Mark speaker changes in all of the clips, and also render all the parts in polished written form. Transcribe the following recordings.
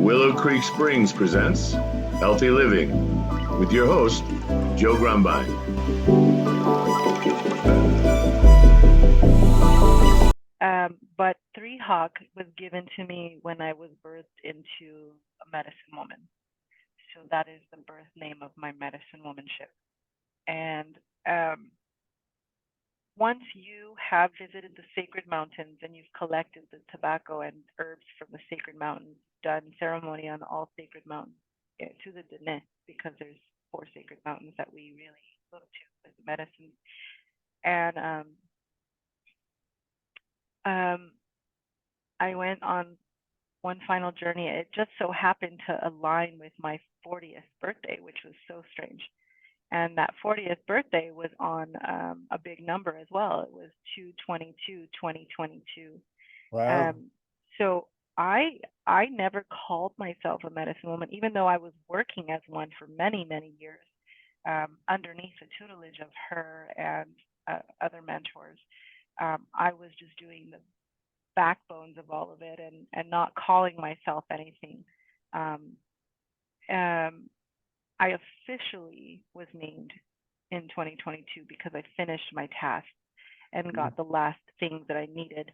Speaker 1: Willow Creek Springs presents Healthy Living with your host, Joe Grumbine.
Speaker 2: But Three Hawk was given to me when I was birthed into a medicine woman. So that is the birth name of my medicine womanship. And once you have visited the sacred mountains and you've collected the tobacco and herbs from the sacred mountains, done ceremony on all sacred mountains to the Dene, because there's 4 sacred mountains that we really go to with medicine. And I went on one final journey. It just so happened to align with my 40th birthday, which was so strange. And that 40th birthday was on a big number as well. It was 2/22/2022.
Speaker 3: Wow.
Speaker 2: So I never called myself a medicine woman, even though I was working as one for many, many years underneath the tutelage of her and other mentors. I was just doing the backbones of all of it and not calling myself anything. Um, I officially was named in 2022 because I finished my task and got the last things that I needed,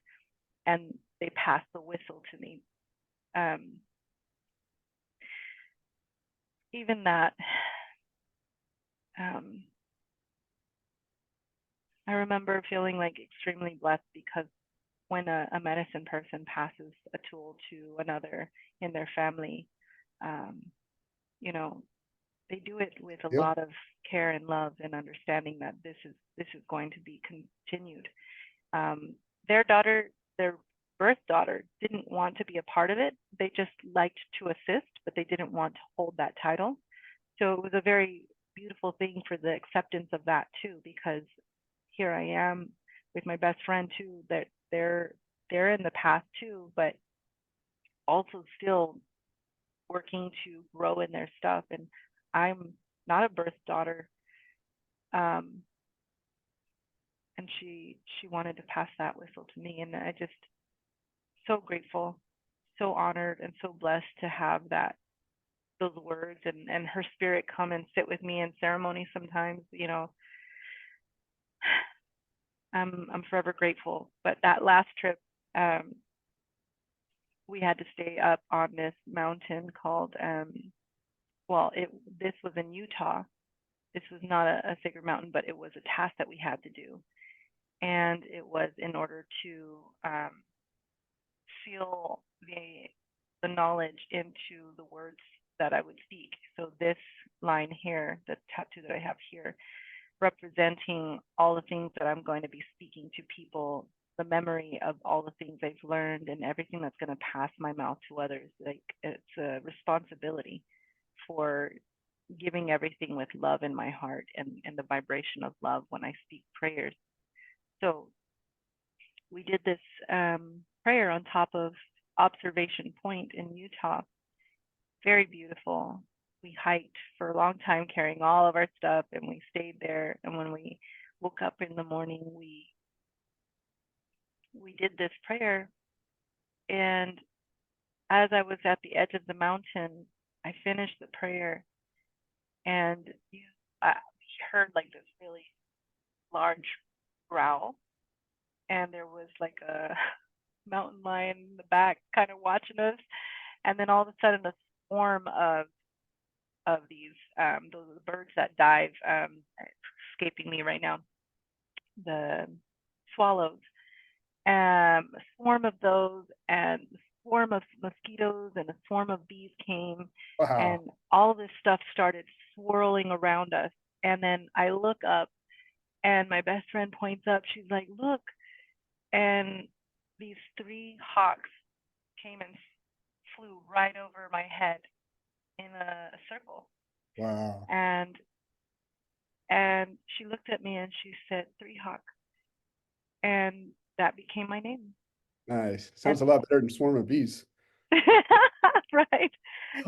Speaker 2: and they passed the whistle to me. Even that, I remember feeling like extremely blessed because when a medicine person passes a tool to another in their family, you know, they do it with a
Speaker 3: Yep.
Speaker 2: lot of care and love and understanding that this is going to be continued. Their daughter, their birth daughter, didn't want to be a part of it. They just liked to assist, but they didn't want to hold that title. So it was a very beautiful thing for the acceptance of that too, because here I am with my best friend too, that they're in the path too, but also still working to grow in their stuff. And I'm not a birth daughter. And she wanted to pass that whistle to me, and I just so grateful, so honored, and so blessed to have those words and her spirit come and sit with me in ceremony sometimes. I'm forever grateful. But that last trip, we had to stay up on this mountain called this was in Utah. This was not a sacred mountain, but it was a task that we had to do, and it was in order to seal the knowledge into the words that I would speak. So this line here, the tattoo that I have here, representing all the things that I'm going to be speaking to people, the memory of all the things I've learned and everything that's going to pass my mouth to others. Like, it's a responsibility for giving everything with love in my heart and the vibration of love when I speak prayers. So we did this prayer on top of Observation Point in Utah. Very beautiful. We hiked for a long time carrying all of our stuff, and we stayed there. And when we woke up in the morning, we did this prayer. And as I was at the edge of the mountain, I finished the prayer, and I heard like this really large growl, and there was like a mountain lion in the back kind of watching us, and then all of a sudden a swarm of these those are the birds that dive, escaping me right now, the swallows, a swarm of those, and a swarm of mosquitoes and a swarm of bees came,
Speaker 3: Wow.
Speaker 2: and all this stuff started swirling around us. And then I look up, and my best friend points up. She's like, "Look!" And these 3 hawks came and flew right over my head in a circle.
Speaker 3: Wow.
Speaker 2: And she looked at me and she said, "Three Hawk," and that became my name.
Speaker 3: Nice.
Speaker 2: And
Speaker 3: Sounds a lot better than Swarm of Bees.
Speaker 2: right.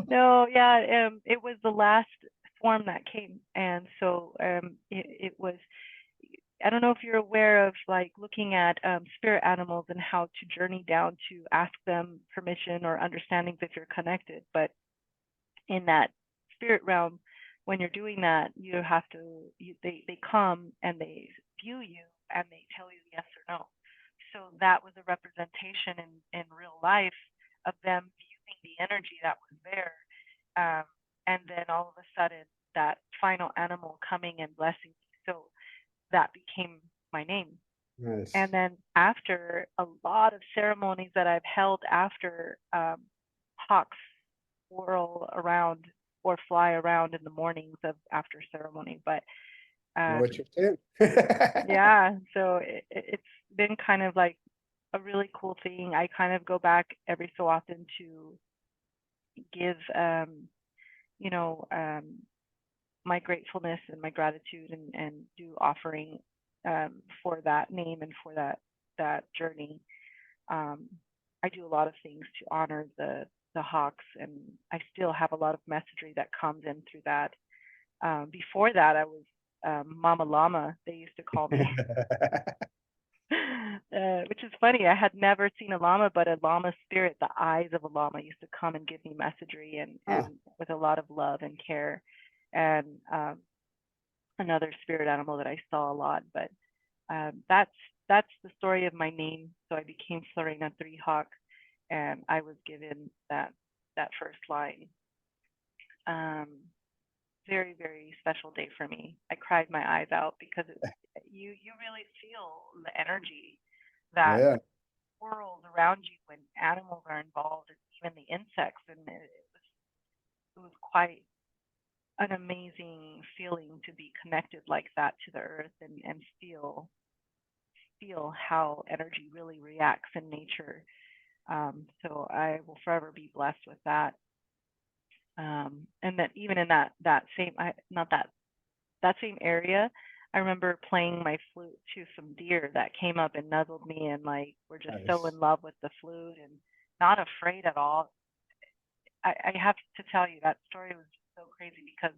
Speaker 2: No, yeah, it was the last swarm that came, and so it was. I don't know if you're aware of like looking at spirit animals and how to journey down to ask them permission or understandings if you're connected. But in that spirit realm, when you're doing that, you have to, they come and they view you and they tell you yes or no. So that was a representation in real life of them viewing the energy that was there. And then all of a sudden, that final animal coming and blessing you. So that became my name.
Speaker 3: Nice.
Speaker 2: And then after a lot of ceremonies that I've held after, hawks whirl around or fly around in the mornings of after ceremony. But
Speaker 3: Know what you're saying?
Speaker 2: yeah, so it's been kind of like a really cool thing. I kind of go back every so often to give, you know, my gratefulness and my gratitude and do offering for that name and for that journey. I do a lot of things to honor the hawks, and I still have a lot of messagery that comes in through that. Before that, I was Mama Llama, they used to call me. Which is funny. I had never seen a llama, but a llama spirit, the eyes of a llama used to come and give me messagery and with a lot of love and care. And another spirit animal that I saw a lot. But that's the story of my name. So I became Floraina Three Hawk, and I was given that first line. Very, very special day for me. I cried my eyes out because you really feel the energy that
Speaker 3: Yeah.
Speaker 2: whirls around you when animals are involved, and even the insects. And it was quite an amazing feeling to be connected like that to the earth and feel how energy really reacts in nature. So I will forever be blessed with that. And that even in that same, not that same area, I remember playing my flute to some deer that came up and nuzzled me and like were just so
Speaker 3: Nice.
Speaker 2: in love with the flute and not afraid at all. I have to tell you that story was so crazy because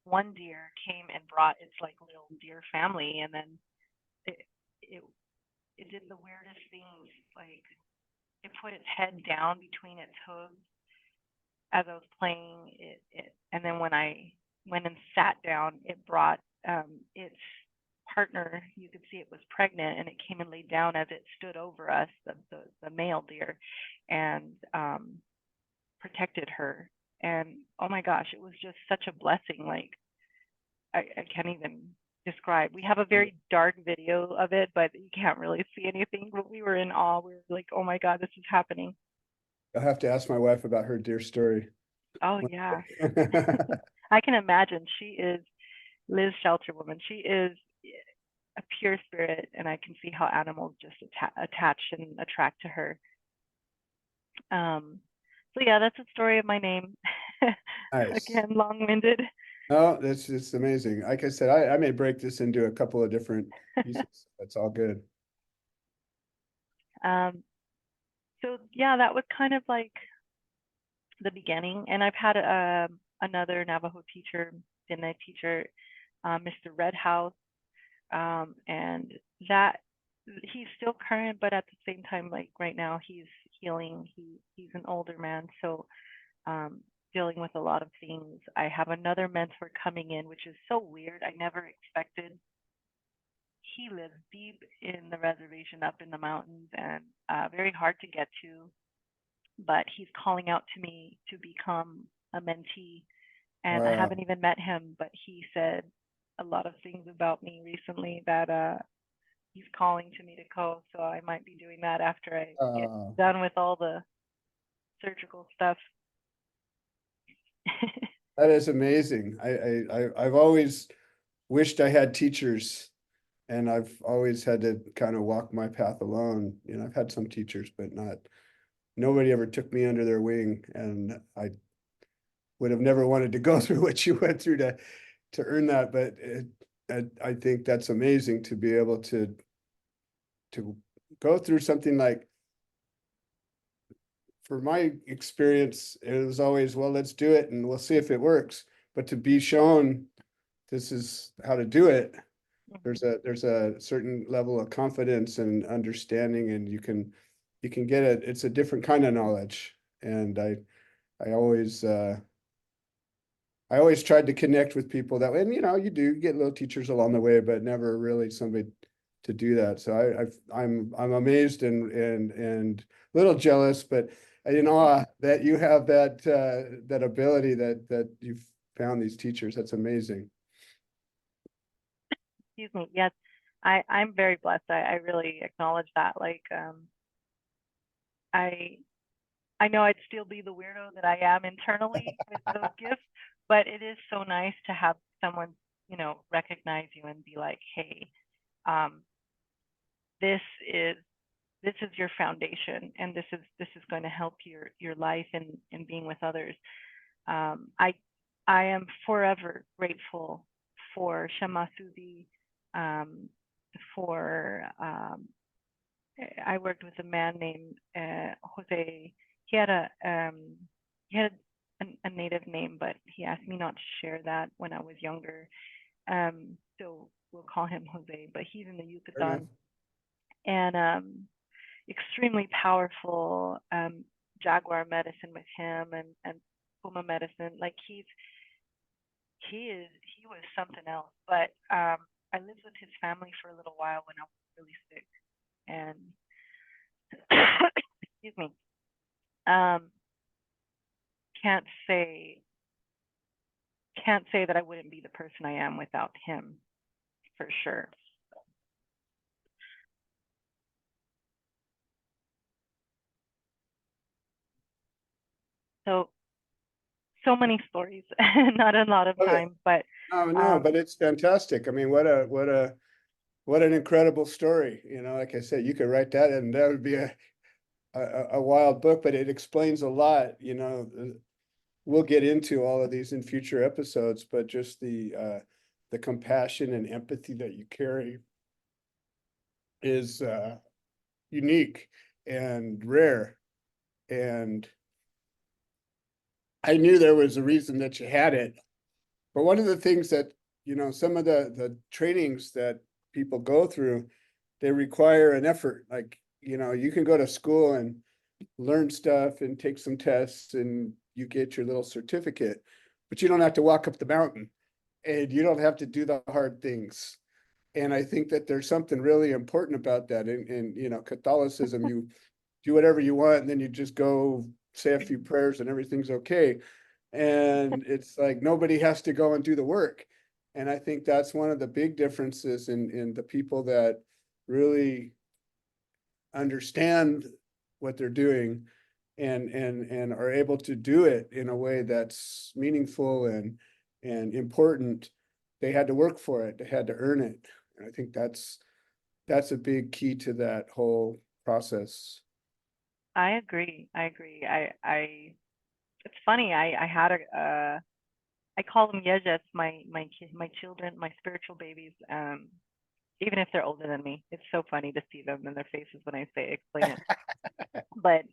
Speaker 2: one deer came and brought its like little deer family, and then it did the weirdest things. Like it put its head down between its hooves as I was playing it, and then when I went and sat down, it brought its partner. You could see it was pregnant, and it came and laid down as it stood over us, the male deer, and protected her. And oh my gosh, it was just such a blessing. Like I can't even describe. We have a very dark video of it, but you can't really see anything. But we were in awe. We were like, oh my God, this is happening.
Speaker 3: I'll have to ask my wife about her deer story.
Speaker 2: Oh yeah. I can imagine. She is Liz Shelter Woman. She is a pure spirit, and I can see how animals just attach and attract to her. So yeah, that's the story of my name.
Speaker 3: Nice.
Speaker 2: Again, long-winded.
Speaker 3: No, it's amazing. Like I said, I may break this into a couple of different pieces. That's all good.
Speaker 2: So yeah, that was kind of like the beginning. And I've had another Navajo teacher, Diné teacher, Mr. Red House, and that he's still current, but at the same time, like right now, he's healing. He's an older man, so dealing with a lot of things. I have another mentor coming in, which is so weird. I never expected. He lives deep in the reservation up in the mountains and very hard to get to, but he's calling out to me to become a mentee. And I
Speaker 3: Wow.
Speaker 2: haven't even met him, but he said a lot of things about me recently that he's calling to me to go. So I might be doing that after I get done with all the surgical stuff.
Speaker 3: That is amazing. I've always wished I had teachers, and I've always had to kind of walk my path alone. You know, I've had some teachers, but nobody ever took me under their wing, and I would have never wanted to go through what you went through to earn that. But I think that's amazing to be able to go through something like. For my experience, it was always, well, let's do it and we'll see if it works. But to be shown this is how to do it, there's a certain level of confidence and understanding, and you can get it. It's a different kind of knowledge. And I always I always tried to connect with people that way. And you do get little teachers along the way, but never really somebody to do that. So I'm amazed and a little jealous, but in awe that you have that ability that you've found these teachers. That's amazing.
Speaker 2: Excuse me. Yes, I'm very blessed. I really acknowledge that. Like, I I know I'd still be the weirdo that I am internally with those gifts, but it is so nice to have someone, recognize you and be like, hey, um, this is this is your foundation, and this is going to help your life and being with others. I am forever grateful for Shama Suzy, um, for I worked with a man named Jose. He had a native name, but he asked me not to share that when I was younger. So we'll call him Jose, but he's in the Yucatan, and extremely powerful jaguar medicine with him, and puma medicine. Like he was something else. But I lived with his family for a little while when I was really sick, and excuse me, um, can't say can't say that I wouldn't be the person I am without him, for sure. So so many stories, not a lot of
Speaker 3: Love it.
Speaker 2: time, but
Speaker 3: Oh no,
Speaker 2: um,
Speaker 3: but it's fantastic. I mean, what an incredible story. Like I said, you could write that and that would be a wild book, but it explains a lot. We'll get into all of these in future episodes, but just the compassion and empathy that you carry is unique and rare. And I knew there was a reason that you had it. But one of the things that, some of the trainings that people go through, they require an effort. Like, you can go to school and learn stuff and take some tests and you get your little certificate, but you don't have to walk up the mountain and you don't have to do the hard things. And I think that there's something really important about that. In Catholicism, you do whatever you want, and then you just go say a few prayers and everything's okay. And it's like nobody has to go and do the work. And I think that's one of the big differences in the people that really understand what they're doing and are able to do it in a way that's meaningful and important. They had to work for it. They had to earn it. And I think that's a big key to that whole process.
Speaker 2: I agree. I agree. It's funny. I had I call them yejas, my children, my spiritual babies. Even if they're older than me, it's so funny to see them in their faces when I say explain it. But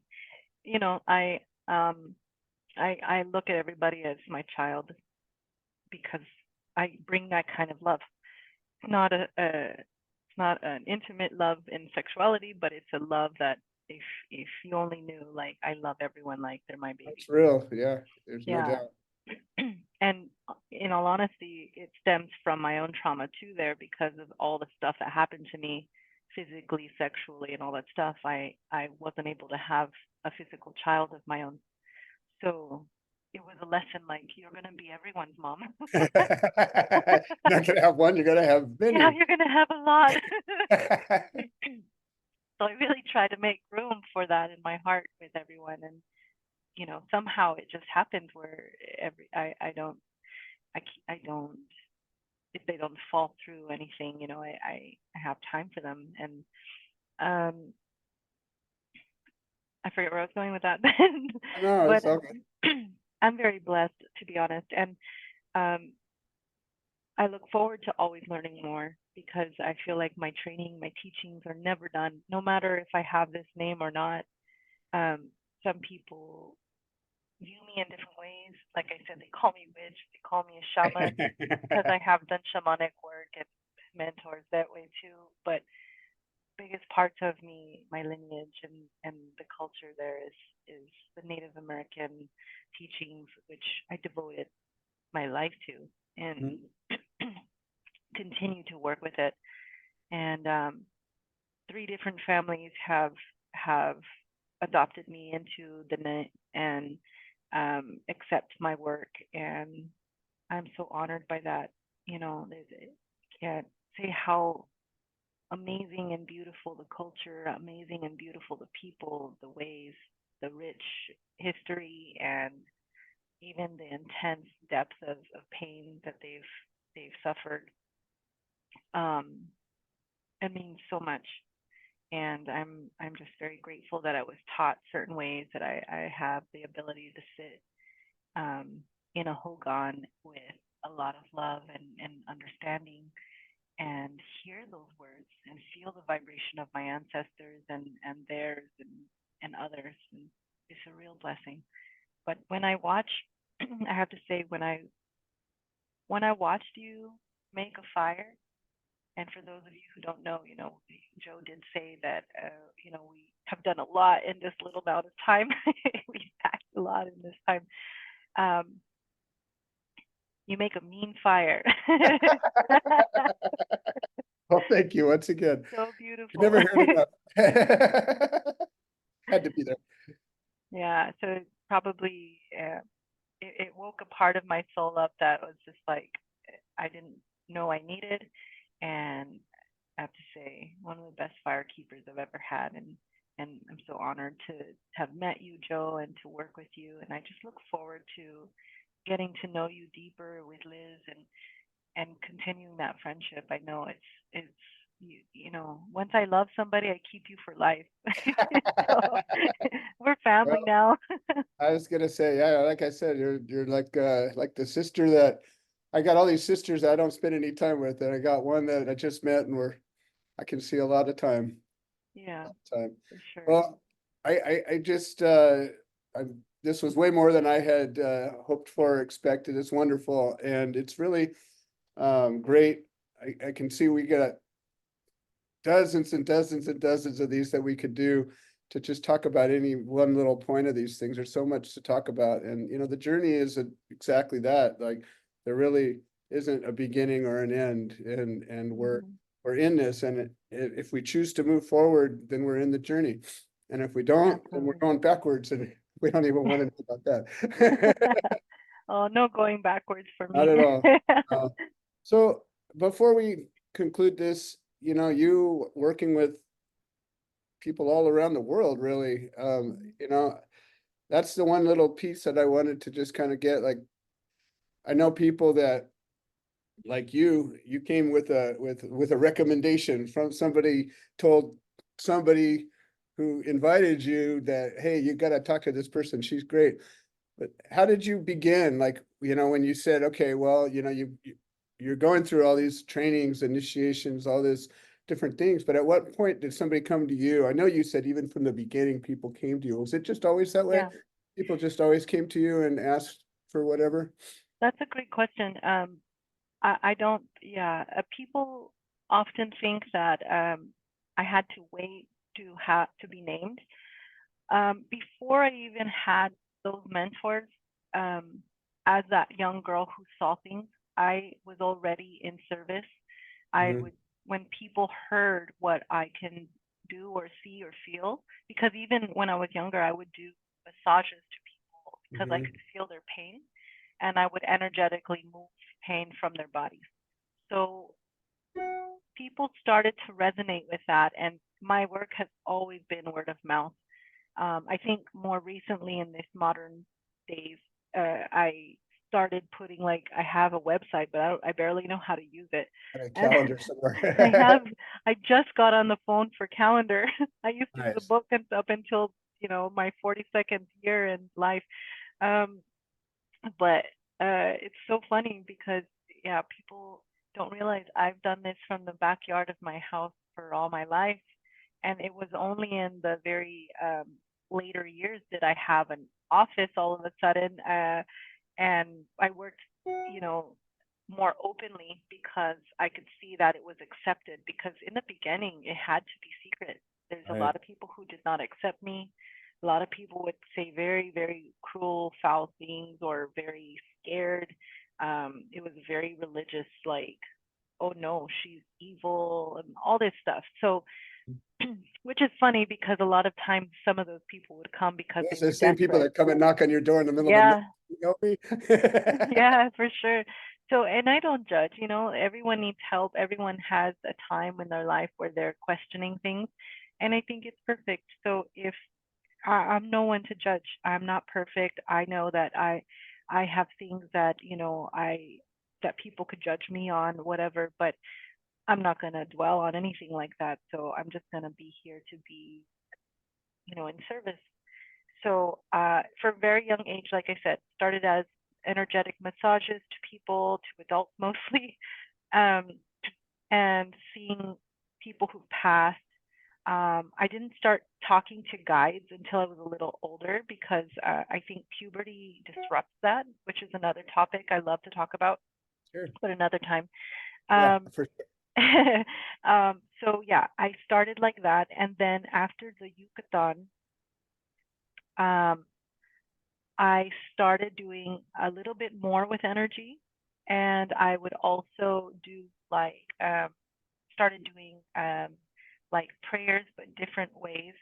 Speaker 2: you know, I um, I look at everybody as my child because I bring that kind of love. It's not it's not an intimate love in sexuality, but it's a love that if you only knew, like I love everyone like they're my baby.
Speaker 3: That's real. Yeah, there's no
Speaker 2: Yeah.
Speaker 3: doubt.
Speaker 2: And in all honesty, it stems from my own trauma too there because of all the stuff that happened to me physically, sexually, and all that stuff. I wasn't able to have a physical child of my own. So it was a lesson like you're gonna be everyone's mom.
Speaker 3: Not gonna have one, you're gonna have
Speaker 2: Yeah,
Speaker 3: many.
Speaker 2: you're gonna have a lot. So I really try to make room for that in my heart with everyone, and somehow it just happens where I don't I don't, if they don't fall through anything, I have time for them. And um I forget where I was going with that.
Speaker 3: No,
Speaker 2: But
Speaker 3: it's okay.
Speaker 2: I'm very blessed, to be honest, and um I look forward to always learning more because I feel like my training, my teachings are never done, no matter if I have this name or not. Some people view me in different ways. Like I said, they call me witch, they call me a shaman because I have done shamanic work and mentors that way too. But biggest parts of me, my lineage and the culture there is the Native American teachings, which I devoted my life to and continue to work with it. And three different families have adopted me into the net and accept my work, and I'm so honored by that. You know, I can't say how amazing and beautiful the culture, amazing and beautiful the people, the ways, the rich history, and even the intense depth of pain that they've suffered. Um, it means so much, and I'm just very grateful that I was taught certain ways that I have the ability to sit in a hogan with a lot of love and understanding and hear those words and feel the vibration of my ancestors and theirs and others. And it's a real blessing. But when I watch, I have to say, when I watched you make a fire, and for those of you who don't know, you know, Joe did say that, you know, we have done a lot in this little amount of time. We've packed a lot in this time. You make a mean fire.
Speaker 3: Well, thank you once again.
Speaker 2: So beautiful.
Speaker 3: Never heard enough. Had to be there.
Speaker 2: Yeah, so probably it woke a part of my soul up that was just like I didn't know I needed, and I have to say one of the best fire keepers I've ever had, and I'm so honored to have met you, Joe, and to work with you, and I just look forward to getting to know you deeper with Liz and continuing that friendship. I know it's you know, once I love somebody, I keep you for life. So we're family
Speaker 3: Well,
Speaker 2: now.
Speaker 3: I was gonna say, yeah, like I said, you're like the sister that I got all these sisters I don't spend any time with, and I got one that I just met and I can see a lot of time.
Speaker 2: Yeah,
Speaker 3: Time.
Speaker 2: for sure.
Speaker 3: Well, I just this was way more than I had hoped for, expected. It's wonderful, and it's really great. I can see we got dozens and dozens and dozens of these that we could do to just talk about any one little point of these things. There's so much to talk about, and you know, the journey is exactly that. Like there really isn't a beginning or an end, and we're in this, and if we choose to move forward, then we're in the journey, and if we don't, then we're going backwards, and we don't even want to know about that.
Speaker 2: Oh, no going backwards for me.
Speaker 3: Not at all. So before we conclude this, you know, you working with people all around the world, really, you know, that's the one little piece that I wanted to just kind of get. Like, I know people that, like you came with a recommendation from somebody, told somebody who invited you that, hey, you got to talk to this person, she's great. But how did you begin? Like, you know, when you said, okay, well, you know, you're going through all these trainings, initiations, all this different things, but at what point did somebody come to you? I know you said even from the beginning, people came to you. Was it just always that way?
Speaker 2: Yeah,
Speaker 3: People just always came to you and asked for whatever?
Speaker 2: that's a great question. I don't, yeah, people often think that I had to wait to be named. Before I even had those mentors, as that young girl who saw things, I was already in service. I
Speaker 3: Mhm.
Speaker 2: would, when people heard what I can do or see or feel, because even when I was younger, I would do massages to people because I
Speaker 3: Mhm.
Speaker 2: could feel their pain and I would energetically move pain from their bodies. So people started to resonate with that, and my work has always been word of mouth. I think more recently in this modern days, I started putting like I have a website, but I barely know how to use it.
Speaker 3: And a
Speaker 2: And
Speaker 3: calendar
Speaker 2: I
Speaker 3: somewhere.
Speaker 2: have I just got on the phone for calendar. I used to do the
Speaker 3: Nice.
Speaker 2: book and up until my 42nd year in life. Um, but it's so funny because yeah, people don't realize I've done this from the backyard of my house for all my life, and it was only in the very later years that I have an office all of a sudden, and I worked, you know, more openly because I could see that it was accepted. Because in the beginning, it had to be secret. There's a
Speaker 3: Right.
Speaker 2: lot of people who did not accept me. A lot of people would say very, very cruel, foul things or very scared. It was very religious, like, oh no, she's evil and all this stuff. So, which is funny because a lot of times some of those people would come because they
Speaker 3: Those are
Speaker 2: were
Speaker 3: the same people
Speaker 2: desperate.
Speaker 3: that come and knock on your door in the middle of the night.
Speaker 2: Yeah,
Speaker 3: You know me?
Speaker 2: yeah, for sure. So, and I don't judge, you know, everyone needs help. Everyone has a time in their life where they're questioning things. And I think it's perfect. So if I'm no one to judge, I'm not perfect. I know that I have things that, you know, that people could judge me on, whatever, but I'm not going to dwell on anything like that. So I'm just going to be here to be, you know, in service. So for a very young age, like I said, started as energetic massages to people, to adults mostly, um, and seeing people who passed. I didn't start talking to guides until I was a little older because I think puberty disrupts that, which is another topic I love to talk about,
Speaker 3: Sure.
Speaker 2: but another time.
Speaker 3: Yeah,
Speaker 2: Um,
Speaker 3: for
Speaker 2: so yeah, I started like that, and then after the Yucatan, um, I started doing a little bit more with energy, and I would also do like started doing like prayers but different ways,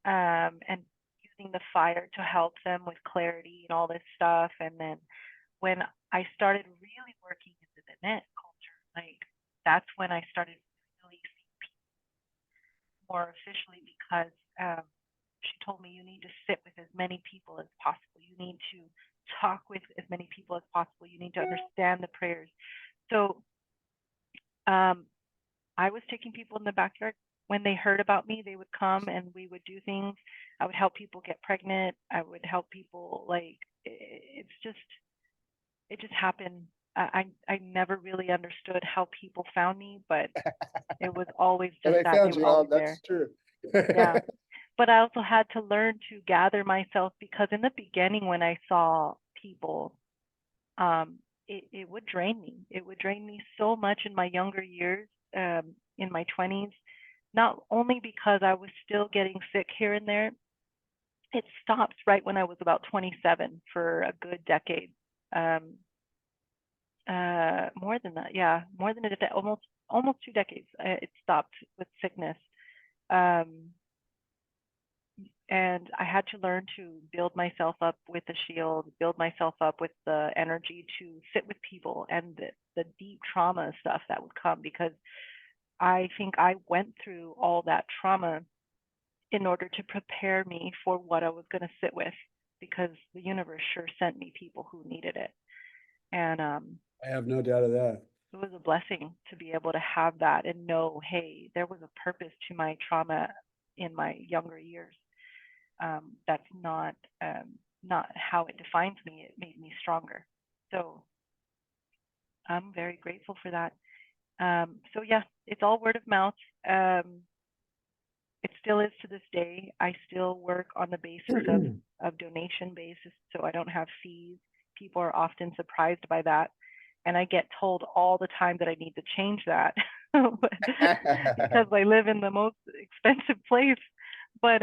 Speaker 2: and using the fire to help them with clarity and all this stuff. And then when I started really working into the net culture, like that's when I started really seeing people more officially because she told me you need to sit with as many people as possible. You need to talk with as many people as possible. You need to understand the prayers. So um, I was taking people in the backyard. When they heard about me, they would come and we would do things. I would help people get pregnant. I would help people like it just happened. I never really understood how people found me, but it was always
Speaker 3: and
Speaker 2: just
Speaker 3: I
Speaker 2: that they
Speaker 3: found
Speaker 2: were
Speaker 3: you all.
Speaker 2: always
Speaker 3: That's
Speaker 2: there.
Speaker 3: true.
Speaker 2: Yeah. But I also had to learn to gather myself because in the beginning when I saw people, um, it would drain me. It would drain me so much in my younger years, in my 20s, not only because I was still getting sick here and there. It stopped right when I was about 27 for a good decade. Um, more than that, yeah, more than almost 2 decades. It stopped with sickness. Um, and I had to learn to build myself up with the shield, build myself up with the energy to sit with people and the deep trauma stuff that would come because I think I went through all that trauma in order to prepare me for what I was going to sit with because the universe sure sent me people who needed it. And
Speaker 3: I have no doubt of that.
Speaker 2: it was a blessing to be able to have that and know, hey, there was a purpose to my trauma in my younger years. That's not how it defines me. It made me stronger. So I'm very grateful for that. So yeah, it's all word of mouth. It still is to this day. I still work on the basis of donation basis, so I don't have fees. People are often surprised by that. And I get told all the time that I need to change that because I live in the most expensive place. But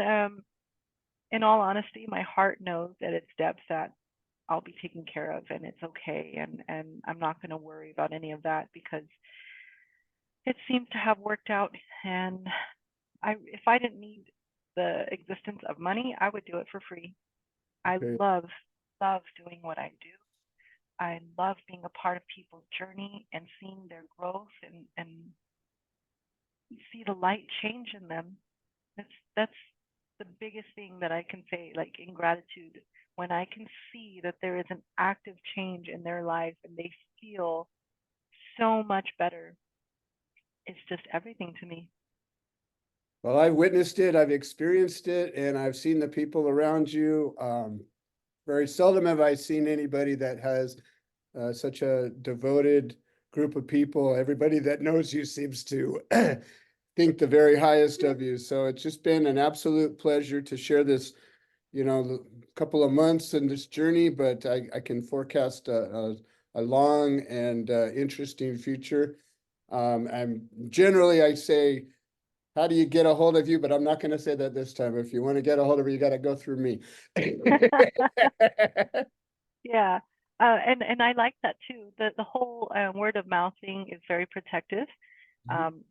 Speaker 2: in all honesty, my heart knows that it's depths that I'll be taken care of and it's okay. And I'm not going to worry about any of that because it seems to have worked out. And if I didn't need the existence of money, I would do it for free. I
Speaker 3: Okay.
Speaker 2: love doing what I do. I love being a part of people's journey and seeing their growth and see the light change in them. That's the biggest thing that I can say, like in gratitude, when I can see that there is an active change in their life and they feel so much better. It's just everything to me.
Speaker 3: Well, I've witnessed it, I've experienced it, and I've seen the people around you. Very seldom have I seen anybody that has such a devoted group of people. Everybody that knows you seems to think the very highest of you. So it's just been an absolute pleasure to share this, couple of months in this journey, but I can forecast a a long and interesting future. I'm generally, I say, how do you get a hold of you? But I'm not going to say that this time. If you want to get a hold of her, you got to go through me.
Speaker 2: Yeah. And I like that too. The whole word of mouth thing is very protective.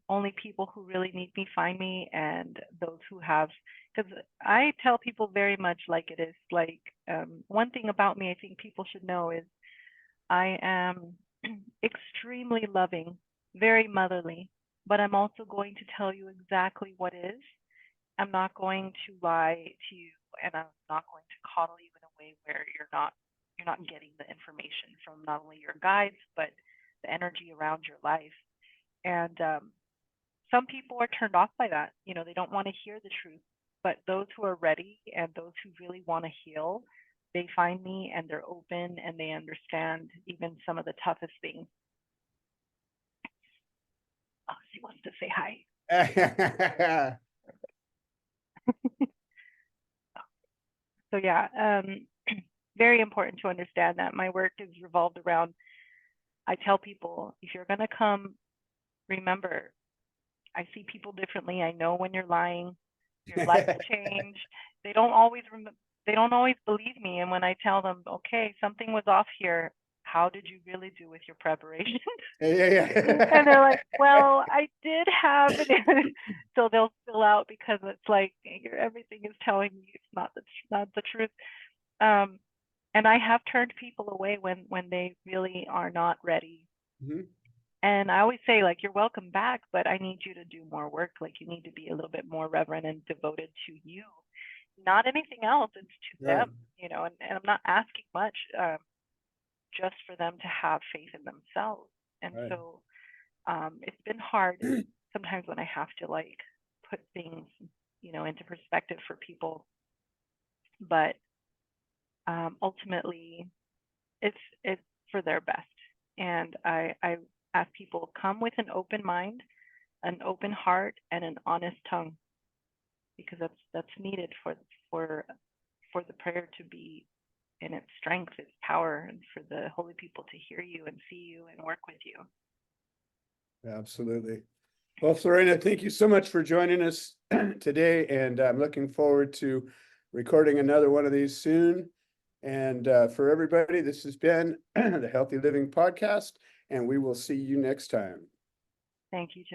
Speaker 2: Only people who really need me find me, and those who have, because I tell people very much like it is. Like, one thing about me I think people should know is I am extremely loving, very motherly, but I'm also going to tell you exactly what is. I'm not going to lie to you, and I'm not going to coddle you in a way where you're not getting the information from not only your guides but the energy around your life. And some people are turned off by that. You know, they don't want to hear the truth. But those who are ready and those who really want to heal, they find me and they're open and they understand even some of the toughest things. Oh, she wants to say hi. So yeah, very important to understand that my work is revolved around, I tell people, if you're going to come, remember, I see people differently. I know when you're lying. Your life will change. They don't always believe me. And when I tell them, okay, something was off here, how did you really do with your preparation?
Speaker 3: Yeah.
Speaker 2: And they're like, well, I did have it. So they'll fill out because it's like everything is telling you it's not the truth. And I have turned people away when they really are not ready. And I always say, like, you're welcome back, but I need you to do more work. Like, you need to be a little bit more reverent and devoted to you, not anything else. It's to them, you know, and I'm not asking much, just for them to have faith in themselves. And so it's been hard sometimes when I have to like put things, you know, into perspective for people. But ultimately, it's for their best. And I ask people, come with an open mind, an open heart, and an honest tongue, because that's needed for the prayer to be in its strength, its power, and for the holy people to hear you and see you and work with you.
Speaker 3: Absolutely. Well, Floraina, thank you so much for joining us today, and I'm looking forward to recording another one of these soon. And for everybody, this has been the Healthy Living Podcast, and we will see you next time.
Speaker 2: Thank you, Joe.